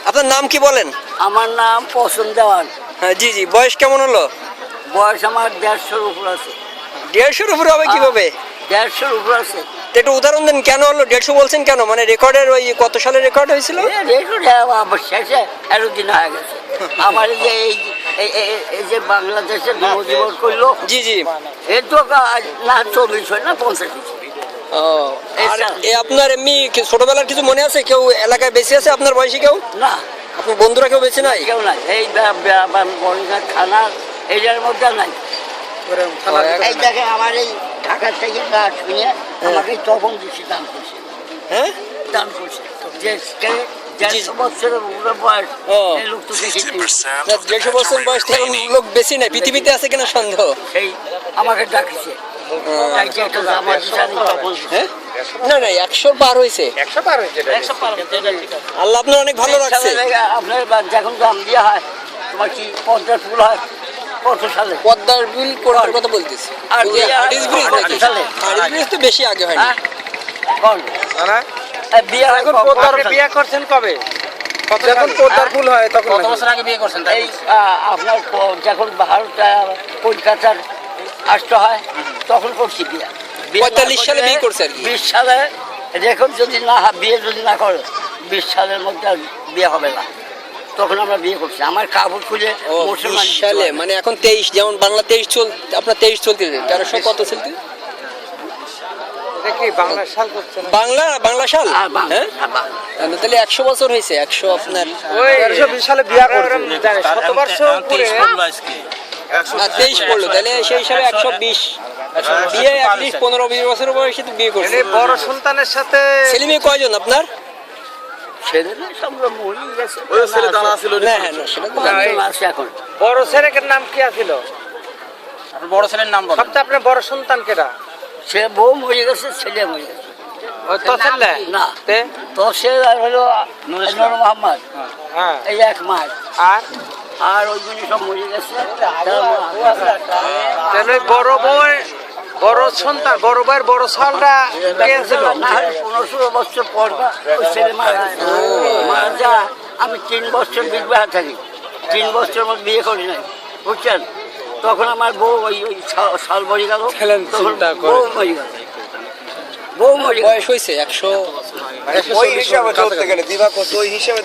আপনার নাম কি বলেন? আমার নাম পছন্দ দেওয়ান। হ্যাঁ, জি জি। বয়স কেমন হলো? বয়স আমার 150-র উপর আছে। 150-র উপরে হবে কিভাবে? 150-র উপর আছে। তো একটু উদাহরণ দেন, কেন হলো 150 বলছেন কেন? মানে রেকর্ডের ওই কত সালে রেকর্ড হয়েছিল? আমার শেষে 13 দিন হয়ে গেছে। আমার যে এই যে বাংলাদেশে জীবন করলো, জি জি। এর তো না 40 হয় না 50 হয়েছে। ও, আর আপনার এমনি ছোটবেলার কিছু মনে আছে? কেউ এলাকায় বেঁচে আছে আপনার বয়সী? কেউ না, আপনার বন্ধুরা কেউ বেঁচে নাই? কেউ নাই। এই বড়গাঁ থানার এরিয়ার মধ্যে নাই। এই দেখে আমার এই ঢাকার থেকে গাছ শুনে আমাকে তখন বেশি দান করছে। হ্যাঁ, দান করছে যে 150 বছরের উপরে বয়স, এই লোক তো বেশি। 150 বছর বয়স থেকে লোক বেশি নাই, পৃথিবীতে আছে কিনা সন্দেহ। সেই আমাকে ডাকছে। হ্যাঁ, না না, 100 পার হয়েছে। আল্লাহ আপনার অনেক ভালো রাখছে। আপনার যখন দাম দেওয়া হয়, তোমার কি পদ্মার ফুল হয় কত সালে? পদ্মার বিল করার কথা বলতেছি। আর হাডিস ব্রিজ নাকি? হাডিস ব্রিজ তো বেশি আগে হয় না। বিয়ে হয় বিয়ে করছেন কবে? যখন পদ্মার ফুল হয় তখন কত বছর আগে বিয়ে করছেন? এই আপনার যখন ভারতটা কলকাতার আসতে হয় তখন করছি বিয়ে। 45 সালে বিয়ে করছে আর কি। 20 সালে রেকর্ড যদি না বিয়ে যদি না করে 20 সালের মধ্যে আর বিয়ে হবে না। তখন আমরা বিয়ে করছি। আমার কাপড় খুলে মুসলমান সালে, মানে এখন 23, যেমন বাংলা 23 চল, আপনার 23 চলতেছে। 1300 কত চলতে? দেখি বাংলা সাল করছে না। বাংলা সাল। হ্যাঁ, বাংলা। তাহলে 100 বছর হয়েছে। 100 আপনার ওই 1320 সালে বিয়ে করছেন। শতবর্ষ পুরে 23 পড়লো, তাহলে সেই হিসাবে 120 বিয়ে। অ্যাটলিস্ট 15-20 বছর বয়সে তো বিয়ে করছে। বড় সন্তানের সাথে ছেলে মেয়ে কয়জন আপনার? ছেলে সব মরে গেছে। না, হ্যাঁ, না, সেটা তো আছে এখন। বড় ছেলের নাম কি আছিল? বড় ছেলের নাম বলেন। সবচেয়ে আপনার বড় সন্তান কেডা? সে বউ মরে গেছে, ছেলে মরে গেছে। ও তো ছেলে না, তে তো সে হলো নূর মোহাম্মদ। হ্যাঁ, এই এক মাস। আর ওই জন্য সব মরে গেছে। তাহলে বড় বউ, বড় সন্তান, বড় বউয়ের বড় সালটা কে ছিল? 15-16 বছর পর ওই ছেলে মারা গেছে। মারা যা আমি 3 বছর বিবাহ থাকি। 3 বছর আমার বিয়ে করি নাই, বুঝছেন? তখন আমার বউ ওই সাল মরে গেল। তখন বউ মরে গেল। বউ মরে বয়স হয়েছে 100। ওই হিসাবে চলতে গেলে দিবা কত, ওই হিসাবে